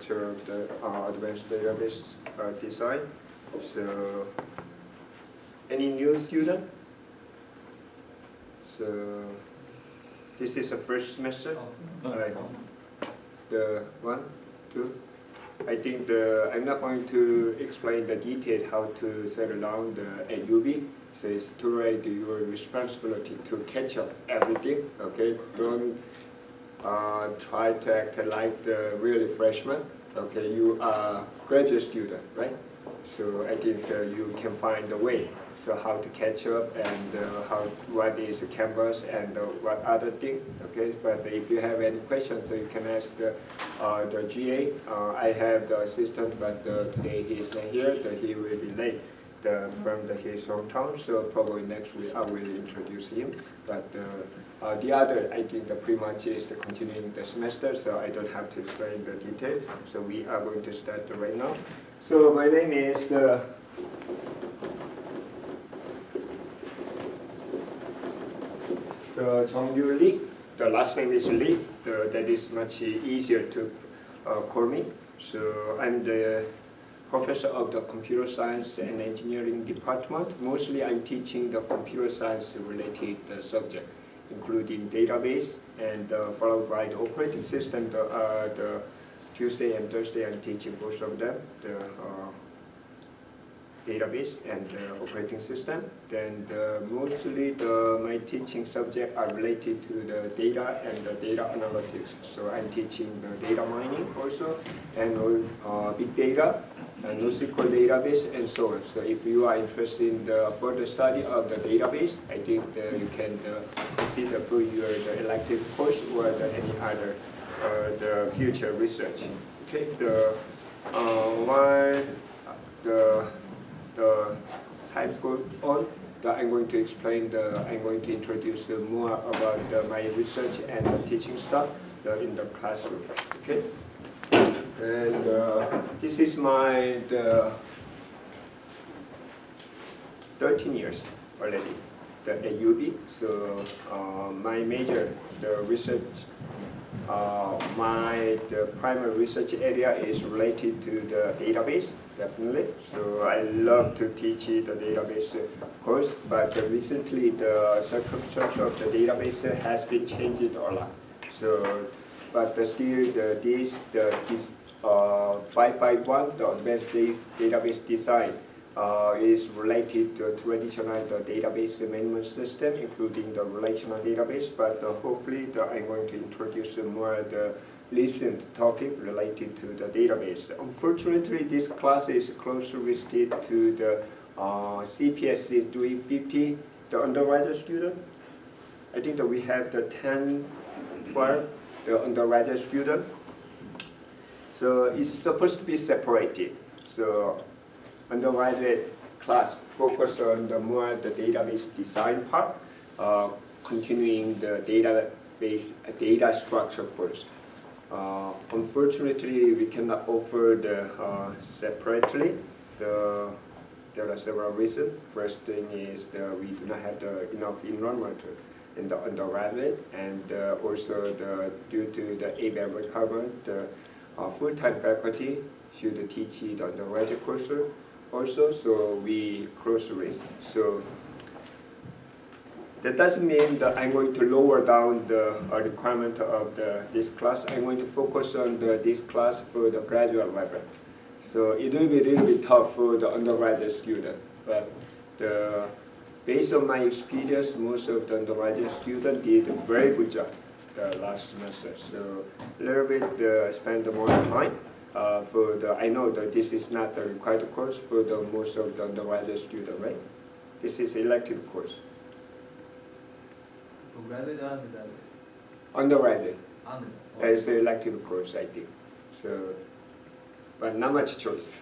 structure of the advanced database design. So, any new student? So, this is the first semester. The 1, 2. I think I'm not going to explain the detail how to settle down the AUB. So it's totally your responsibility to catch up everything. Okay, don't try to act like the really freshman. Okay, you are graduate student, right? So I think you can find a way. So how to catch up and what is the Canvas and what other thing. Okay, but if you have any questions, so you can ask the GA. I have the assistant, but today he is not here. He will be late from his hometown. So probably next week I will introduce him. But the other, I think, pretty much is continuing the semester. So I don't have to explain the detail. So we are going to start right now. So my name is So Chongyu Lee, the last name is Lee. That is much easier to call me. So I'm the professor of the computer science and engineering department. Mostly I'm teaching the computer science related subject, including database and followed by the operating system. The Tuesday and Thursday I'm teaching both of them, the database and operating system. Then mostly my teaching subjects are related to the data and the data analytics. So I'm teaching the data mining also, and big data, and NoSQL database, and so on. So if you are interested in the further study of the database, I think you can consider for your elective course or any other the future research. Okay, the times go on, I'm going to explain I'm going to introduce more about my research and the teaching stuff in the classroom. Okay, and this is my 13 years already, the AUB. So my major, the research. The primary research area is related to the database, definitely. So I love to teach the database course, but recently the circumstance of the database has been changed a lot. So, but still this 551, the advanced database design, is related to traditional database management system, including the relational database, but hopefully I'm going to introduce more the recent topic related to the database. Unfortunately, this class is closely related to the CPSC 350, the undergraduate student. I think that we have the 10 for the undergraduate student. So it's supposed to be separated. So undergraduate class focus on the more the database design part, continuing the database data structure course. Unfortunately, we cannot offer the separately. There are several reasons. First thing is we do not have enough enrollment in the undergraduate, and also due to the ABAP requirement, the full-time faculty should teach the undergraduate course also, so we close the list. So that doesn't mean that I'm going to lower down the requirement of this class. I'm going to focus on this class for the graduate level. So it will be a little bit tough for the undergraduate student, but based on my experience, most of the undergraduate students did a very good job the last semester. So a little bit spend more time. I know that this is not the required course for most of the undergraduate students, right? This is elective course. For graduate or undergraduate? Undergraduate. Undergraduate. It's an elective course, I think. So, but not much choice,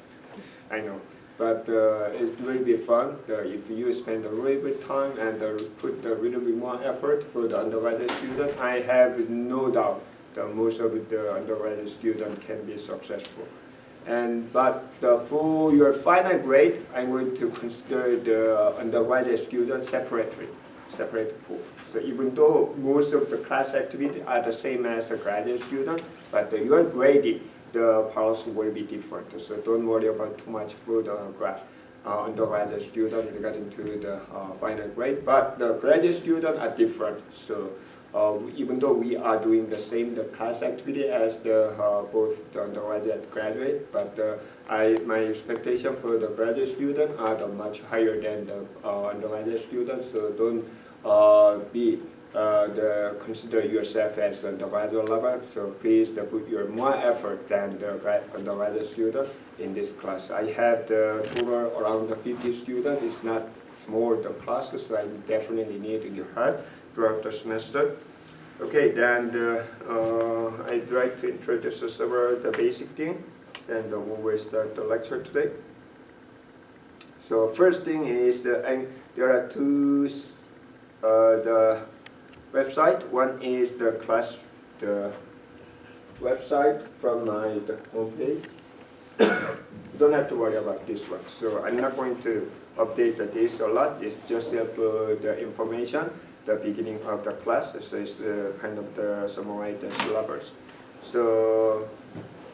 I know. But it will be fun if you spend a little bit time and put a little bit more effort for the undergraduate student. I have no doubt that most of the undergraduate students can be successful. But for your final grade, I'm going to consider the undergraduate students separate pool. So even though most of the class activities are the same as the graduate student, but your grading the policy will be different. So don't worry about too much for the undergraduate student regarding to the final grade. But the graduate students are different. So even though we are doing the same class activity as both the undergraduate and graduate, but my expectation for the graduate student are much higher than the undergraduate students. So don't consider yourself as undergraduate level. So please put your more effort than the undergraduate student in this class. I have the total around 50 students. It's not small the classes, so I definitely need your help throughout the semester. Okay, then I'd like to introduce several the basic thing, and we will start the lecture today. So first thing is there are two the website. One is the website from my homepage. You don't have to worry about this one. So I'm not going to update this a lot. It's just for the information, the beginning of the class. So it's kind of the summarize the syllabus. So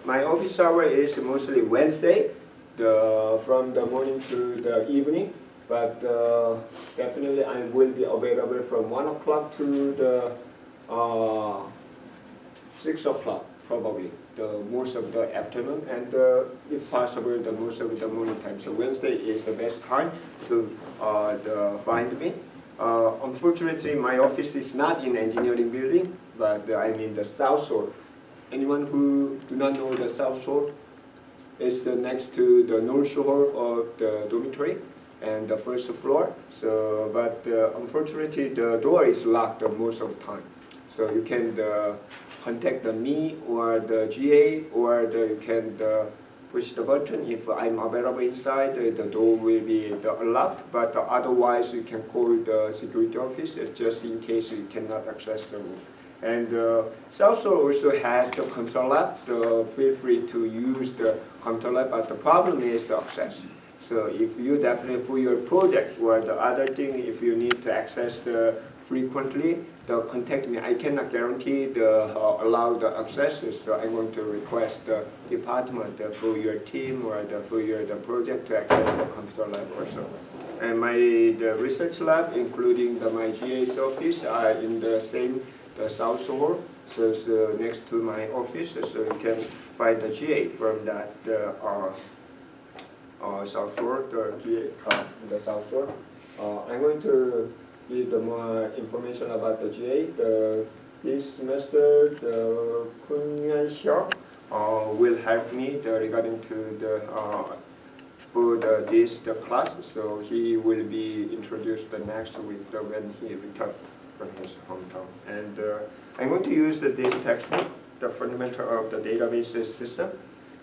my office hour is mostly Wednesday, from the morning to the evening. But definitely I will be available from 1 o'clock to the 6 o'clock probably, the most of the afternoon, and if possible the most of the morning time. So Wednesday is the best time to find me. Unfortunately, my office is not in engineering building, but I'm in the South Shore. Anyone who do not know the South Shore? It's next to the North Shore of the dormitory and the first floor. So, but unfortunately, the door is locked most of the time. So you can contact me or the GA, or you can push the button. If I'm available inside, the door will be unlocked. But otherwise, you can call the security office just in case you cannot access the room. And South Shore also has the computer lab, so feel free to use the computer lab. But the problem is the access. So if you definitely for your project or the other thing, if you need to access frequently, contact me. I cannot guarantee allow the access, so I'm going to request the department for your team or for your project to access the computer lab also. And the research lab, including my GA's office, are in the same South Shore, so it's next to my office, so you can find the GA from that South Shore, the GA the South Shore. I'm going to give more information about the GA. This semester, the Kun Yan-xiao will help me regarding to the class. So he will be introduced next week when he returns from his hometown. And I'm going to use this textbook, the fundamental of the database system.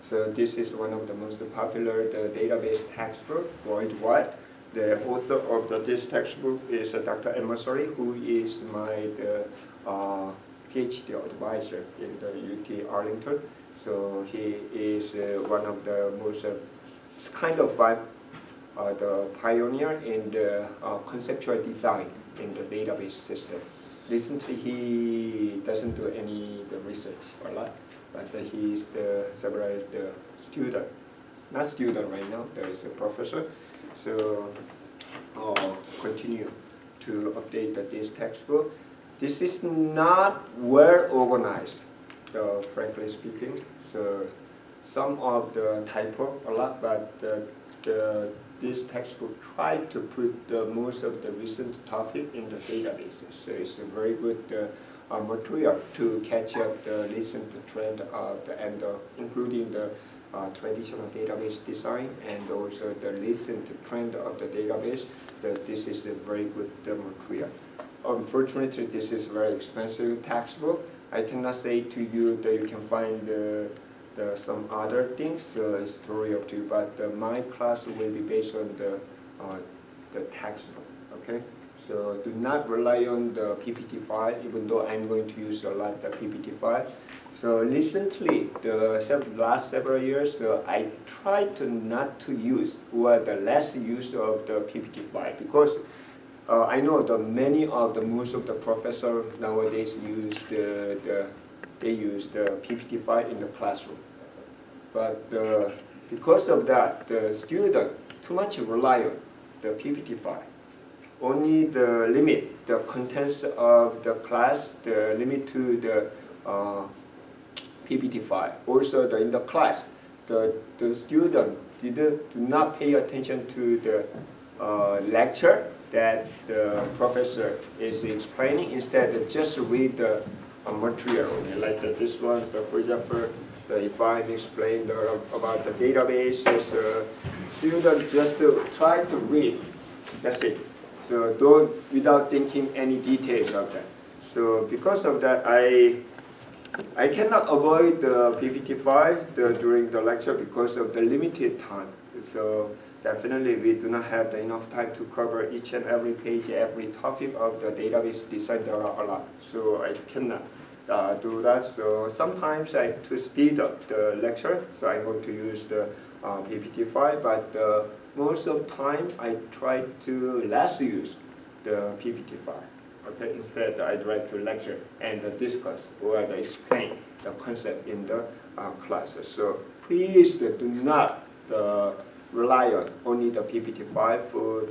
So this is one of the most popular database textbook worldwide. The author of this textbook is Dr. Emersary, who is my PhD advisor in the UT Arlington. So he is one of the most, it's kind of the pioneer in the conceptual design in the database system. Recently, he doesn't do any research a lot, but he is several student, not student right now. There is a professor. So continue to update this textbook. This is not well organized, frankly speaking. So some of the typo a lot, but this textbook tried to put most of the recent topic in the databases. So it's a very good material to catch up the recent trend and including the traditional database design and also the recent trend of the database. This is a very good material. Unfortunately, this is a very expensive textbook. I cannot say to you that you can find some other things. It's totally up to you. But my class will be based on the textbook. Okay. So do not rely on the PPT file, even though I'm going to use a lot the PPT file. So recently, the last several years, I tried to not to use or the less use of the PPT file, because I know that most of the professors nowadays use the PPT file in the classroom. But because of that, the student too much rely on the PPT file. Only the limit, the contents of the class, the limit to the PPT file. Also, in the class, the student do not pay attention to the lecture that the professor is explaining. Instead, they just read the material. Like this one, for example, if I explain about the databases, students just try to read. That's it. So don't, without thinking any details of that. So because of that, I cannot avoid the PPT file during the lecture because of the limited time. So definitely we do not have enough time to cover each and every page, every topic of the database design. There are a lot, so I cannot do that. So sometimes to speed up the lecture, so I'm going to use the PPT file, but most of the time I try to less use the PPT file. Okay, instead I try to lecture and discuss or explain the concept in the classes. So please do not rely on only the PPT file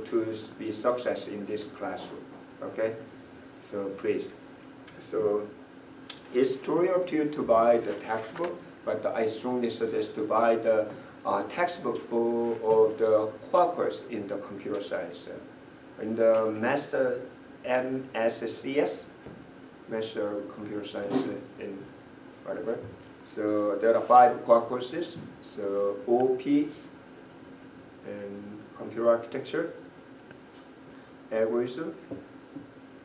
to be success in this classroom. Okay, so please. So it's totally up to you to buy the textbook, but I strongly suggest to buy the textbook of the core course in the computer science. In the master MSCS, Master of Computer Science in whatever. So there are 5 core courses. So OP and Computer Architecture, Algorithm,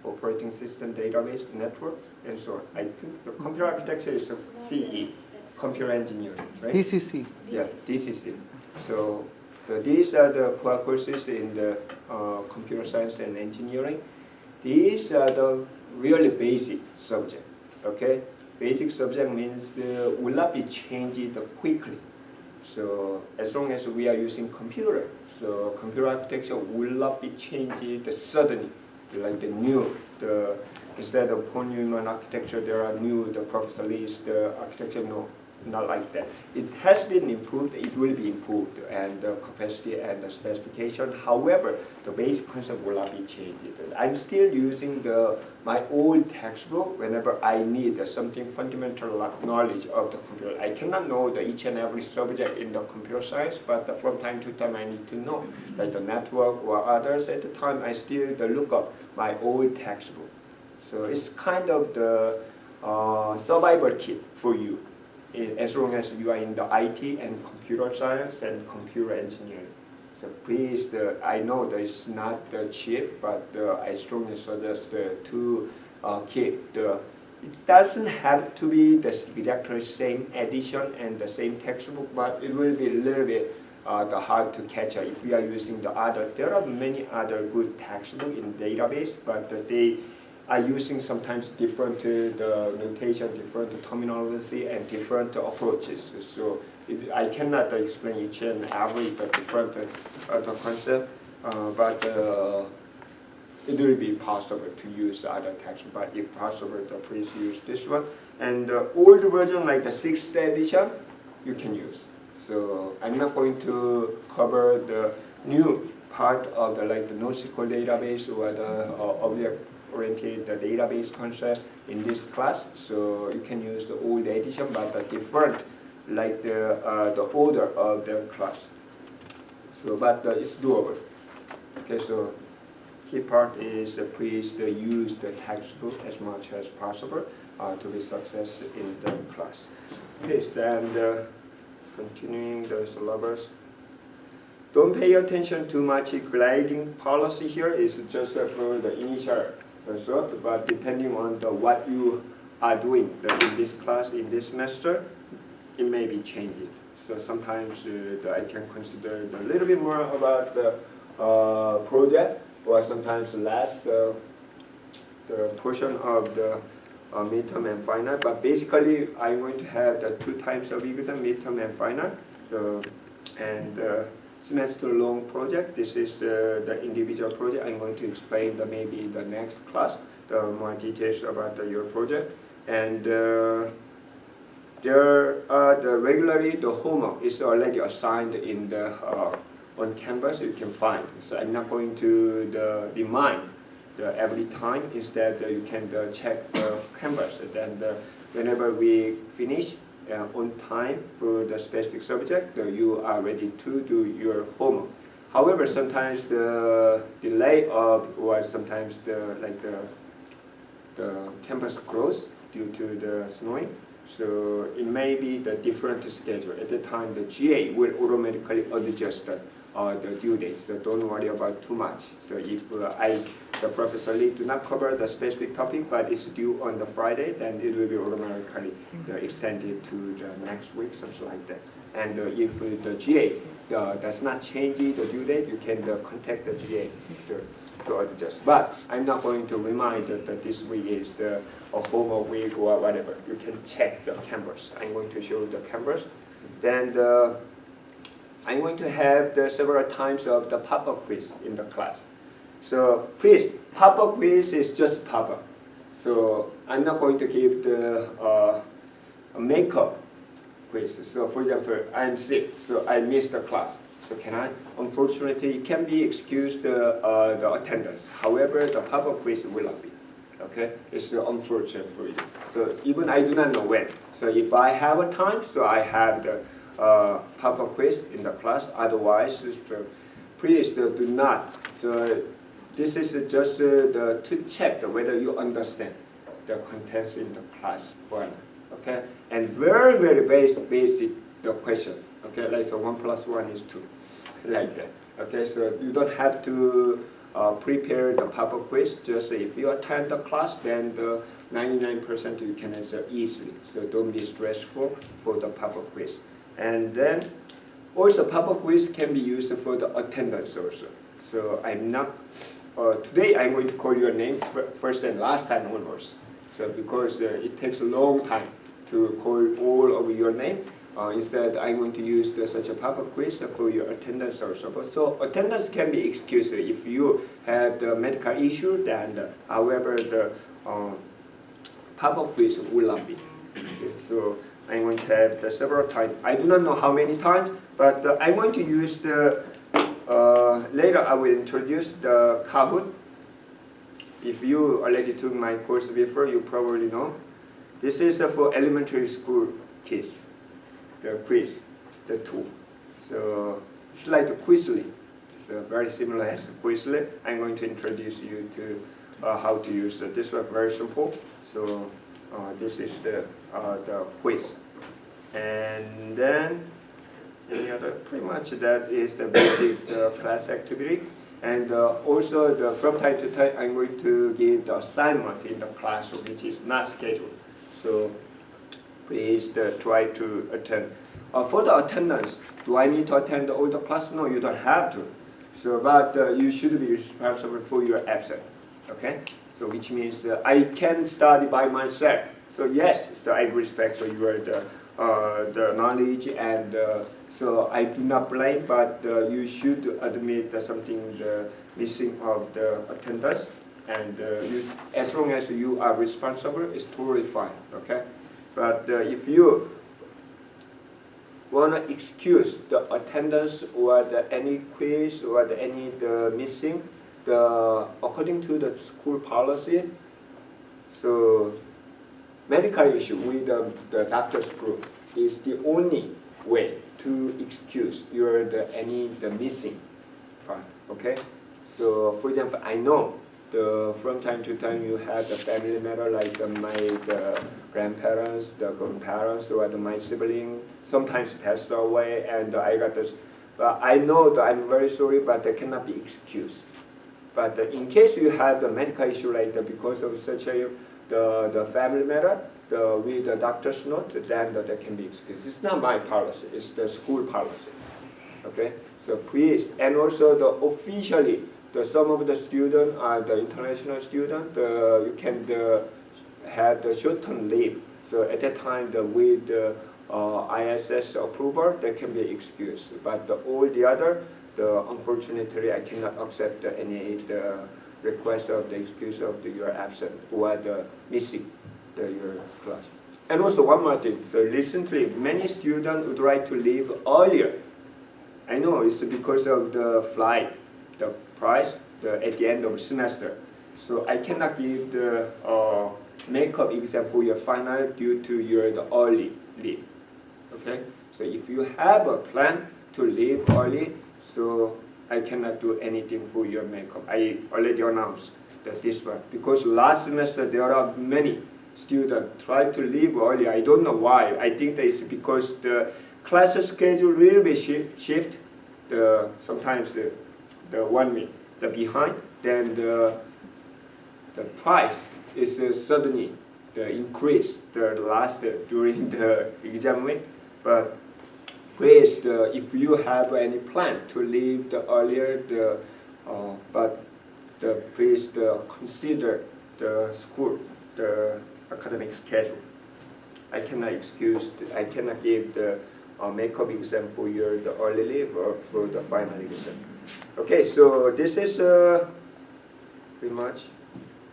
Operating System Database Network, and so on. I think the Computer Architecture is a CE, Computer Engineering, right? DCC. Yeah, DCC. So these are the core courses in the Computer Science and Engineering. These are the really basic subject, okay? Basic subject means will not be changed quickly. So as long as we are using computer, so computer architecture will not be changed suddenly, like instead of Von architecture, there are the Professor Lee's, the architecture, no. Not like that. It has been improved, it will be improved, and the capacity and the specification. However, the basic concept will not be changed. I'm still using my old textbook whenever I need something fundamental knowledge of the computer. I cannot know each and every subject in the computer science, but from time to time I need to know, like the network or others. At the time, I still look up my old textbook. So it's kind of the survival kit for you, as long as you are in the IT and computer science and computer engineering. So please, I know that it's not cheap, but I strongly suggest to keep it doesn't have to be the exactly same edition and the same textbook, but it will be a little bit hard to catch up if we are using the other. There are many other good textbooks in database, but they are using sometimes different the notation, different terminology, and different approaches. So I cannot explain each and every different the concept, but it will be possible to use other text. But if possible, please use this one. And the old version, like the 6th edition, you can use. So I'm not going to cover the new part of the NoSQL database or the object-oriented database concept in this class. So you can use the old edition, but the different, like the order of the class. So, but it's doable. Okay, so key part is please use the textbook as much as possible to be success in the class. Okay, then continuing the syllabus. Don't pay attention too much grading policy here. It's just for the initial result, but depending on what you are doing in this class, in this semester, it may be changing. So sometimes I can consider a little bit more about the project, or sometimes less the portion of the midterm and final. But basically, I'm going to have the 2 types of exam, midterm and final, and semester-long project. This is the individual project. I'm going to explain maybe in the next class the more details about your project. And the regularly the homework is already assigned in the on Canvas. You can find. So I'm not going to remind every time. Instead, you can check the Canvas. Then whenever we finish on time for the specific subject, you are ready to do your homework. However, sometimes the delay of or sometimes the campus closed due to the snowing. So it may be the different schedule. At the time, the GA will automatically adjust the due date. So don't worry about too much. So if the Professor Lee do not cover the specific topic, but it's due on the Friday, then it will be automatically extended to the next week, something like that. And if the GA does not change the due date, you can contact the GA to adjust. But I'm not going to remind that this week is the homework week or whatever. You can check the Canvas. I'm going to show the Canvas. Then I'm going to have the several times of the pop-up quiz in the class. So please, pop-up quiz is just pop-up. So I'm not going to give the makeup quiz. So for example, I'm sick, so I missed the class. So can I? Unfortunately, it can be excused the attendance. However, the pop-up quiz will not be. Okay, it's unfortunate for you. So even I do not know when. So if I have a time, so I have the pop-up quiz in the class. Otherwise, please do not. So this is just to check whether you understand the contents in the class or not. Okay, and very, very basic the question. Okay, like so 1 + 1 is 2, like that. Okay, so you don't have to prepare the pop-up quiz. Just if you attend the class, then the 99% you can answer easily. So don't be stressful for the pop-up quiz. And then also pop-up quiz can be used for the attendance also. So I'm not today I'm going to call your name first and last time onwards. So because it takes a long time to call all of your name. Instead, I'm going to use such a pop-up quiz for your attendance also. So attendance can be excused if you have the medical issue. Then, however, the pop-up quiz will not be. Okay, so I'm going to have the several times. I do not know how many times, but I'm going to use the. Later, I will introduce the Kahoot. If you already took my course before, you probably know. This is for elementary school kids. The quiz, the tool. So it's like the Quizlet. It's very similar as the Quizlet. I'm going to introduce you to how to use it. This one very simple. So this is the quiz. And then any other, pretty much that is the basic class activity. And also from time to time, I'm going to give the assignment in the classroom, which is not scheduled. So please try to attend. For the attendance, do I need to attend all the class? No, you don't have to. So, but you should be responsible for your absence. Okay? So, which means I can study by myself. So yes, so I respect your the knowledge, and so I do not blame. But you should admit something missing of the attendance, and as long as you are responsible, it's totally fine. Okay? But if you want to excuse the attendance or any quiz or any missing, according to the school policy, so medical issue with the doctor's proof is the only way to excuse your any missing part. Okay, so for example, I know from time to time you have the family matter like my grandparents, the grandparents, or my sibling sometimes passed away, and I got this. But I know that I'm very sorry, but that cannot be excused. But in case you have the medical issue like that because of such the family matter, with the doctor's note, then that can be excused. It's not my policy; it's the school policy. Okay, so please, and also officially. Some of the students are the international student. You can have the short-term leave. So at that time, with the ISS approval, that can be excused. But all the other, unfortunately, I cannot accept any request of the excuse of your absent or the missing your class. And also one more thing. So recently, many students would like to leave earlier. I know it's because of the flight, the price, at the end of semester. So I cannot give the makeup exam for your final due to the early leave. Okay. So if you have a plan to leave early, so I cannot do anything for your makeup. I already announced that this one because last semester there are many students try to leave early. I don't know why. I think that it's because the class schedule really shift. Sometimes the 1 week the behind, then the price is suddenly the increase the last during the exam week. But please, if you have any plan to leave the earlier, please consider the school, the academic schedule. I cannot give the makeup exam for the early leave or for the final exam. Okay, so this is pretty much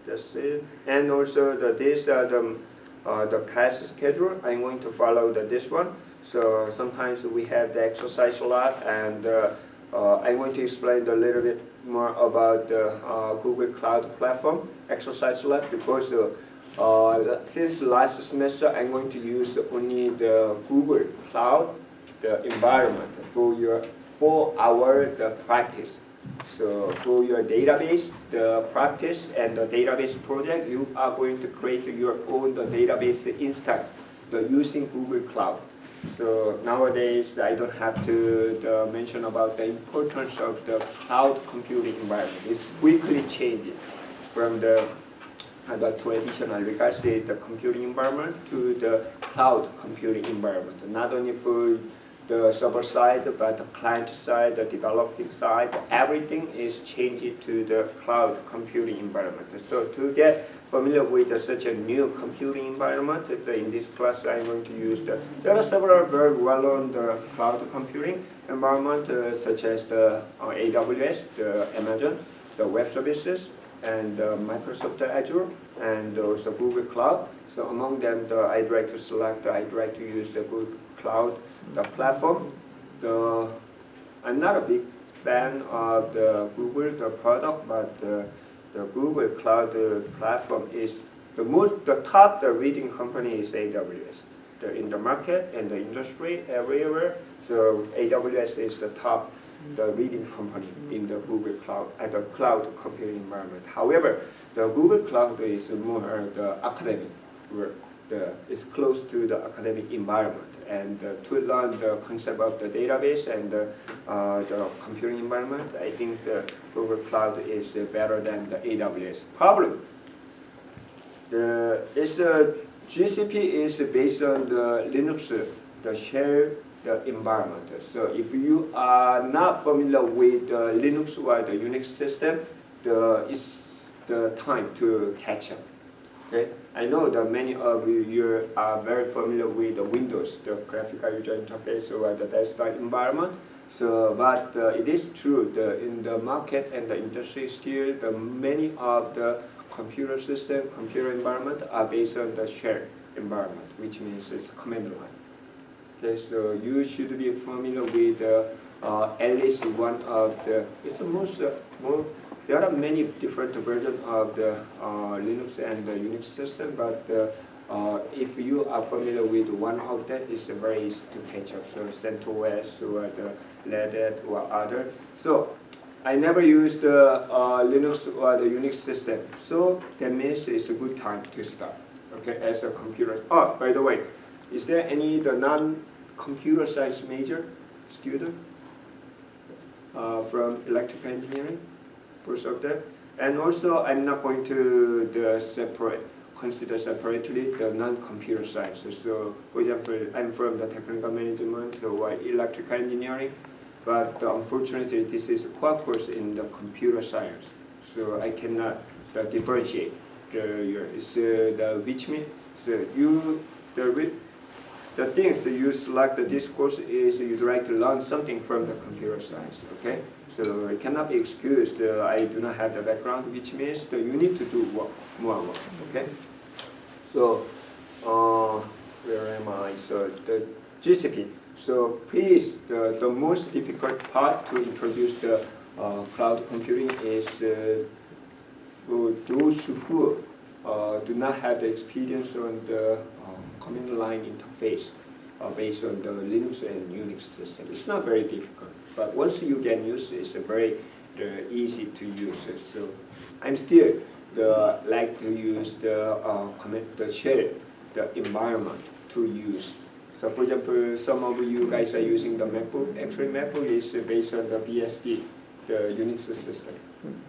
just it. And also these are the class schedule. I'm going to follow this one. So sometimes we have the exercise lab, and I'm going to explain a little bit more about the Google Cloud Platform exercise lab because since last semester I'm going to use only the Google Cloud environment for our practice. So for your database, the practice and the database project, you are going to create your own database instance using Google Cloud. So nowadays, I don't have to mention about the importance of the cloud computing environment. It's quickly changing from the traditional, we can say, the computing environment to the cloud computing environment. Not only for the server side, but the client side, the developing side, everything is changing to the cloud computing environment. So to get familiar with such a new computing environment, in this class I'm going to use there are several very well-known cloud computing environment such as the AWS, the Amazon, the web services, and Microsoft Azure, and also Google Cloud. So among them, I'd like to use the Google Cloud, the platform. I'm not a big fan of the Google, the product, but the Google Cloud platform is the top leading company is AWS. In the market and the industry everywhere, so AWS is the top, the leading company in the Google Cloud and the cloud computing environment. However, the Google Cloud is more the academic work. It's close to the academic environment, and to learn the concept of the database and the computing environment, I think the Google Cloud is better than the AWS. Problem: GCP is based on the Linux, the shell, the environment. So if you are not familiar with the Linux or the Unix system, it's the time to catch up. Okay? I know that many of you are very familiar with the Windows, the graphical user interface or the desktop environment. So, but it is true in the market and the industry still, many of the computer system, computer environment are based on the shared environment, which means it's command line. Okay, so you should be familiar with at least one of the. It's most more. There are many different versions of the Linux and the Unix system, but if you are familiar with one of them, it's very easy to catch up. So CentOS or the Red Hat or other. So I never used the Linux or the Unix system, so that means it's a good time to start. Okay, as a computer. Oh, by the way, is there any non-computer science major student from electrical engineering? Both of them. And also, I'm not going to consider separately the non-computer sciences. So, for example, I'm from the technical management or electrical engineering, but unfortunately, this is a core course in the computer science. So I cannot differentiate which means the things you select this course is you'd like to learn something from the computer science. Okay. So it cannot be excused. I do not have the background, which means that you need to do more work. Okay. So where am I? So the GCP. So please, the most difficult part to introduce the cloud computing is for those who do not have the experience on the command line interface based on the Linux and Unix system. It's not very difficult, but once you get used, it's very easy to use. So I'm still like to use the shell, the environment to use. So for example, some of you guys are using the MacBook. Actually, MacBook is based on the BSD, the Unix system.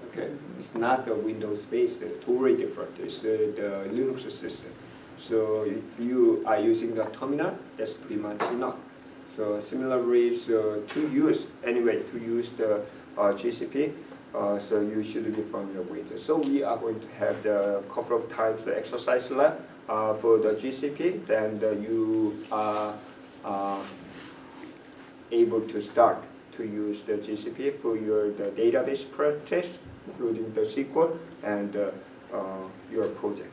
Okay, it's not the Windows based. It's totally different. It's the Linux system. So if you are using the terminal, that's pretty much enough. So similarly, so to use the GCP, so you should be familiar with it. So we are going to have the couple of times the exercise lab for the GCP. Then you are able to start to use the GCP for the database practice, including the SQL and your project.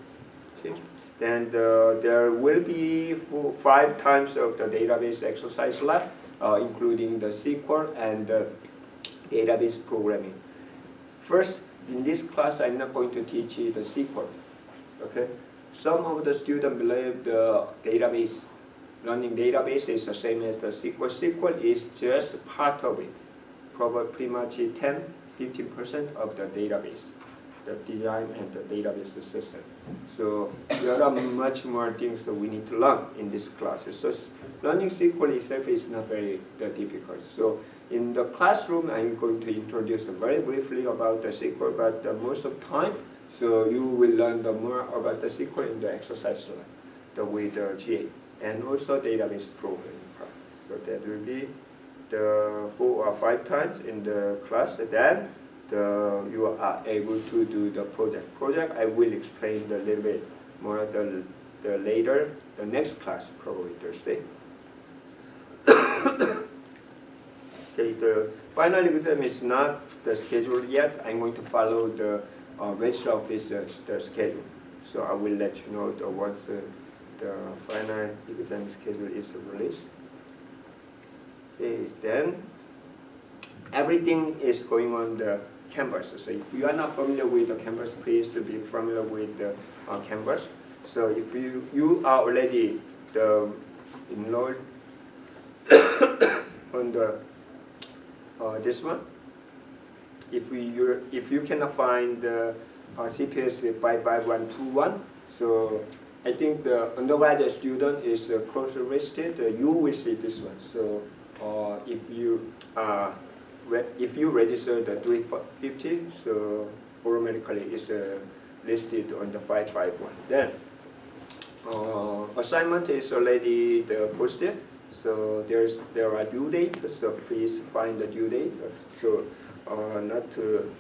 Okay. And there will be 5 times of the database exercise lab, including the SQL and database programming. First, in this class, I'm not going to teach you the SQL. Okay? Some of the students believe the database, running database is the same as the SQL. SQL is just part of it, probably pretty much 10–15% of the database, the design and the database system. So there are much more things that we need to learn in this class. So learning SQL itself is not very difficult. So in the classroom, I'm going to introduce very briefly about the SQL, but most of the time, so you will learn more about the SQL in the exercise lab, with the GA, and also database programming part. So that will be the 4 or 5 times in the class. And then you are able to do the project. Project I will explain a little bit more later, the next class, probably Thursday. Okay, the final exam is not the schedule yet. I'm going to follow the register office the schedule. So I will let you know once the final exam schedule is released. Okay, then everything is going on the Canvas. So if you are not familiar with the Canvas, please be familiar with the Canvas. So if you are already enrolled on the this one, if you cannot find the CPS 55121, so I think the undergraduate student is closely listed. You will see this one. So if you register the 350, so automatically it's listed on the 551. Then assignment is already posted. So there are due dates. So please find the due date. So not to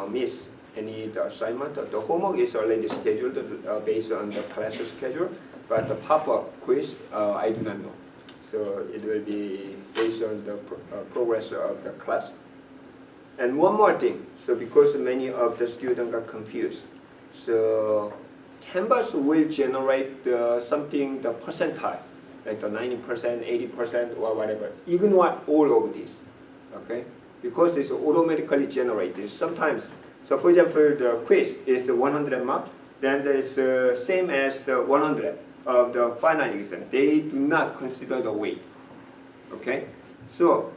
miss any the assignment. The homework is already scheduled based on the class schedule, but the pop-up quiz I do not know. So it will be based on the progress of the class. And one more thing, so because many of the students got confused, so Canvas will generate the percentile, like the 90%, 80% or whatever, ignore all of this, okay? Because it's automatically generated. Sometimes, so for example, the quiz is 100 marks, then it's the same as the 100 of the final exam. They do not consider the weight, okay? So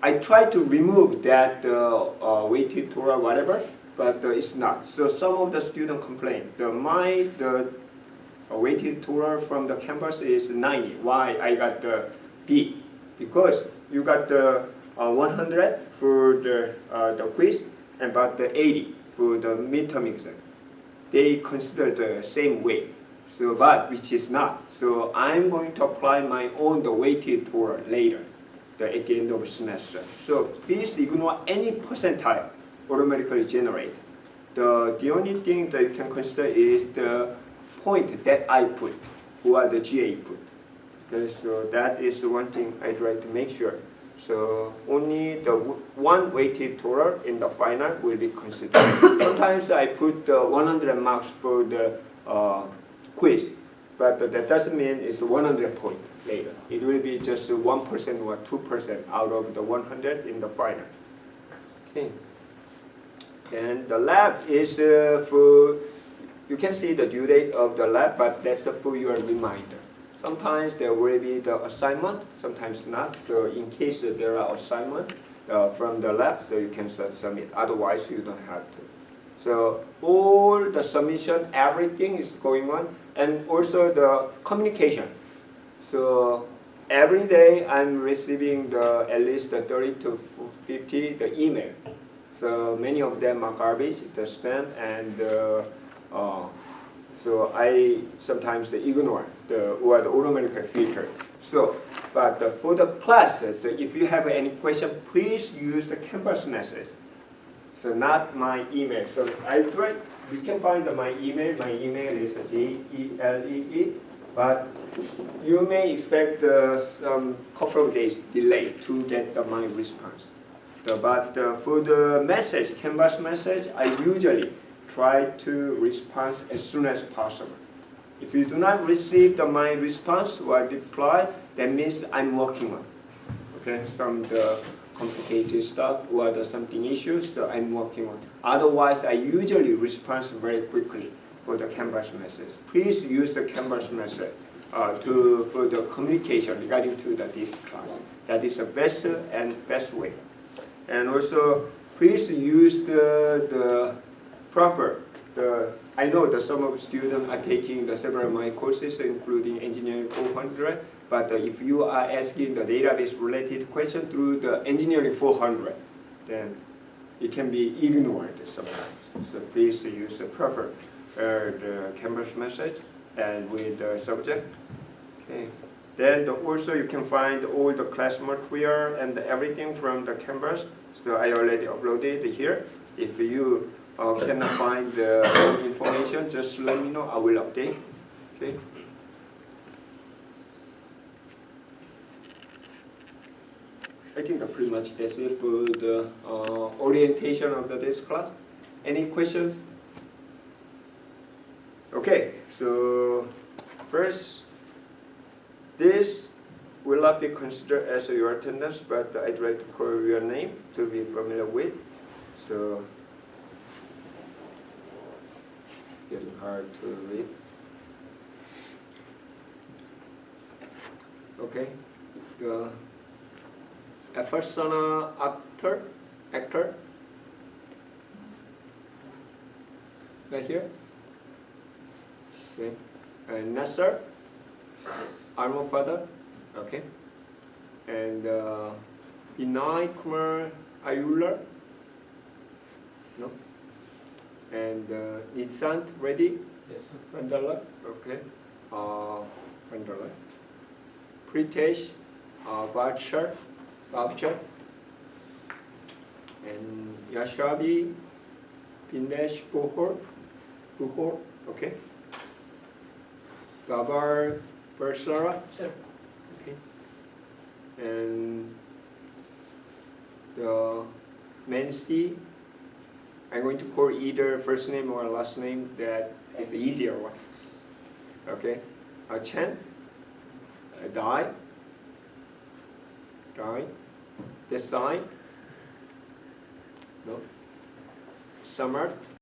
I try to remove that weighted tool or whatever, but it's not. So some of the students complain, the weighted tool from the Canvas is 90. Why I got the B? Because you got the 100 for the quiz, and about the 80 for the midterm exam. They consider the same weight. So, but which is not. So I'm going to apply my own weighted tool later, at the end of the semester. So please ignore any percentile automatically generate. The only thing that you can consider is the point that I put, or the GA put. Okay, so that is the one thing I'd like to make sure. So only the one weighted tool in the final will be considered. Sometimes I put 100 marks for the quiz, but that doesn't mean it's 100 point later. It will be just 1% or 2% out of the 100 in the final. Okay. And the lab is for, you can see the due date of the lab, but that's for your reminder. Sometimes there will be the assignment, sometimes not. So in case there are assignment from the lab, so you can submit. Otherwise, you don't have to. So all the submission, everything is going on, and also the communication. So every day I'm receiving at least 30 to 50 the email. So many of them are garbage, the spam, and so I sometimes ignore the automatic filter. So, but for the classes, if you have any question, please use the campus message. So not my email. So you can find my email. My email is JELEE, but you may expect some couple of days delay to get my response. But for the message, Canvas message, I usually try to respond as soon as possible. If you do not receive my response or reply, that means I'm working on. Okay, some the complicated stuff or something issues, so I'm working on. Otherwise, I usually respond very quickly for the Canvas message. Please use the Canvas message for the communication regarding to this class. That is the best way. And also, please use the proper, I know that some of the students are taking the several of my courses, including Engineering 400, but if you are asking the database related question through the Engineering 400, then it can be ignored sometimes. So please use the proper the Canvas message and with the subject. Okay. Then also you can find all the class material and everything from the Canvas. So I already uploaded here. If you cannot find the information, just let me know. I will update. Okay. I think that pretty much that's it for the orientation of this class. Any questions? Okay. So first, this will not be considered as your attendance, but I'd like to call your name to be familiar with. So it's getting hard to read. Okay. A persona actor. Right here. Okay. Nasser. Armo father, okay, and Vinay Kumar Ayula, no, and Nitsant ready? Yes, sir. Vandala, okay, Vandala, Pritesh Voucher, and Yashavi Pinesh Buhor, okay, Gabar Bersara, Sir. okay, and the Nancy, I'm going to call either first name or last name that is the easier one. Okay, Chen, Dai, Desai, no, Summer,